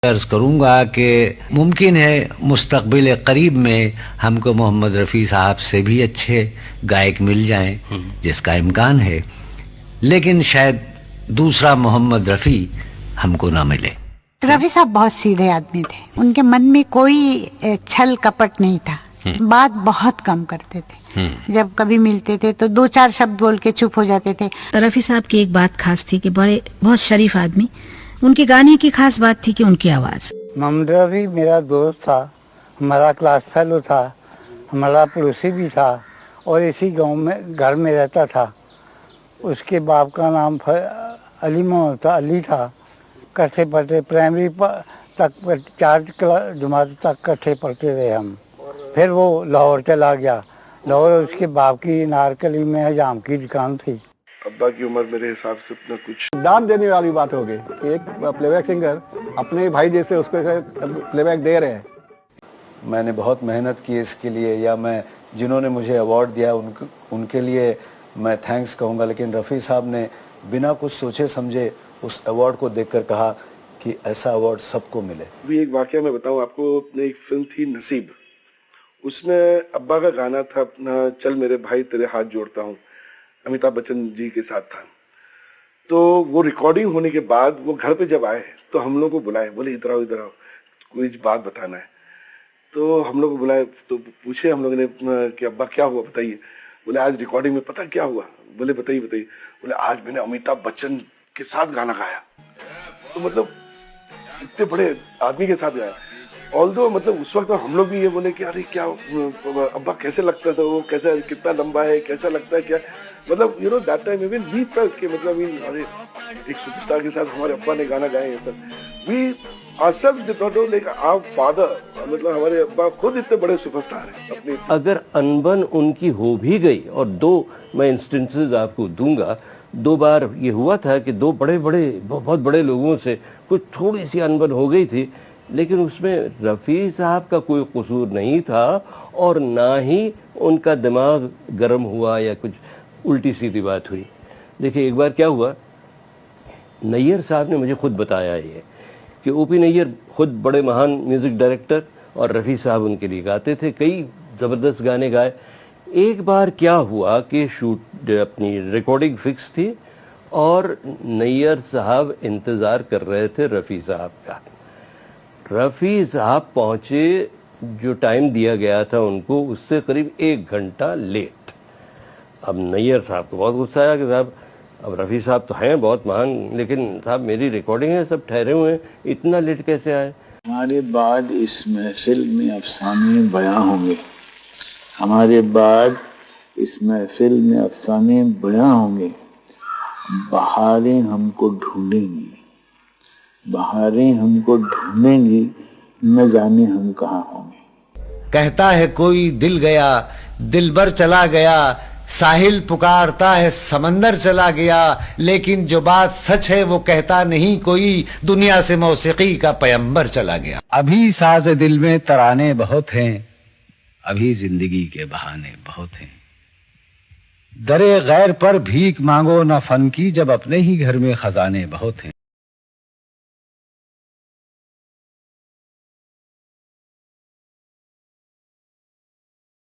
अर्ज करूँगा कि मुमकिन है मुस्तकबिल करीब में हमको मोहम्मद रफ़ी साहब से भी अच्छे गायक मिल जाएं, जिसका इम्कान है, लेकिन शायद दूसरा मोहम्मद रफ़ी हमको ना मिले। रफ़ी साहब बहुत सीधे आदमी थे, उनके मन में कोई छल कपट नहीं था, बात बहुत कम करते थे। जब कभी मिलते थे तो 2-4 शब्द बोल के चुप हो जाते थे। रफ़ी साहब की एक बात खास थी कि बहुत शरीफ आदमी। उनके गाने की खास बात थी कि उनकी आवाज। मोहम्मद रफ़ी मेरा दोस्त था, हमारा क्लास फेलो था, हमारा पड़ोसी भी था और इसी गांव में घर में रहता था। उसके बाप का नाम अली मोहम्मद था, अली था। कट्ठे पढ़ते, प्राइमरी तक 4 जमात तक कट्ठे पढ़ते रहे हम। फिर वो लाहौर चला गया। लाहौर उसके बाप की नारकली में हजाम की दुकान थी। अब्बा की उम्र मेरे हिसाब से इतना कुछ दान देने वाली बात हो गई कि एक प्लेबैक सिंगर अपने भाई जैसे उसको प्लेबैक दे रहे हैं। मैंने बहुत मेहनत की इसके लिए, या मैं जिन्होंने मुझे अवार्ड दिया उनके लिए मैं थैंक्स कहूँगा, लेकिन रफ़ी साहब ने बिना कुछ सोचे समझे उस अवार्ड को देखकर कहा कि ऐसा अवार्ड सबको मिले। भी एक वाकया मैं बताऊँ आपको, अपने एक फिल्म थी नसीब, उसमें अब्बा का गाना था चल मेरे भाई तेरे हाथ जोड़ता हूँ, अमिताभ बच्चन जी के साथ था। तो वो रिकॉर्डिंग होने के बाद वो घर पे जब आए तो हम लोग को बुलाए, बोले इधर आओ कोई बात बताना है। तो हम लोग को बुलाए तो पूछे हम लोगों ने कि अब्बा क्या हुआ बताइए। बोले आज रिकॉर्डिंग में पता क्या हुआ। बोले बताइए। बोले आज मैंने अमिताभ बच्चन के साथ गाना गाया। तो मतलब इतने बड़े आदमी के साथ गाया। ऑल्दो मतलब उस वक्त हम लोग भी ये बोले कि अरे क्या अब्बा कैसे लगता था वो, कैसा कितना लंबा है, कैसा लगता है क्या, मतलब you know that time even we felt कि मतलब अरे एक सुपरस्टार के साथ हमारे अब्बा ने गाना गाए हैं। We ourselves did not know, like our father, मतलब हमारे अब्बा खुद इतने बड़े सुपरस्टार हैं अपने। अगर अनबन उनकी हो भी गई, और 2 मैं इंस्टेंसेस आपको दूंगा, 2 बार ये हुआ था कि 2 बहुत बड़े लोगों से कुछ थोड़ी सी अनबन हो गई थी, लेकिन उसमें रफ़ी साहब का कोई कसूर नहीं था और ना ही उनका दिमाग गर्म हुआ या कुछ उल्टी सीधी बात हुई। देखिए एक बार क्या हुआ, नैयर साहब ने मुझे खुद बताया ये कि ओपी नैयर खुद बड़े महान म्यूज़िक डायरेक्टर और रफ़ी साहब उनके लिए गाते थे, कई ज़बरदस्त गाने गाए। एक बार क्या हुआ कि अपनी रिकॉर्डिंग फिक्स थी और नैयर साहब इंतज़ार कर रहे थे रफ़ी साहब का। रफ़ी साहब पहुँचे जो टाइम दिया गया था उनको, उससे करीब 1 घंटा लेट। अब नैयर साहब को बहुत गुस्सा आया कि साहब अब रफ़ी साहब तो हैं बहुत महान, लेकिन साहब मेरी रिकॉर्डिंग है, सब ठहरे हुए हैं, इतना लेट कैसे आए। हमारे बाद इस महफिल में अफसाने बयां होंगे, हमारे बाद इस महफिल में अफसाने बयां होंगे। बहारें हमको ढूंढेंगी, बहारें हमको ढूंढेंगी, न जाने हम कहाँ होंगे। कहता है कोई दिल गया, दिलबर चला गया, साहिल पुकारता है समंदर चला गया, लेकिन जो बात सच है वो कहता नहीं कोई, दुनिया से मौसीकी का पैगंबर चला गया। अभी साज दिल में तराने बहुत हैं, अभी जिंदगी के बहाने बहुत हैं। दरे गैर पर भीख मांगो न फन की, जब अपने ही घर में खजाने बहुत हैं।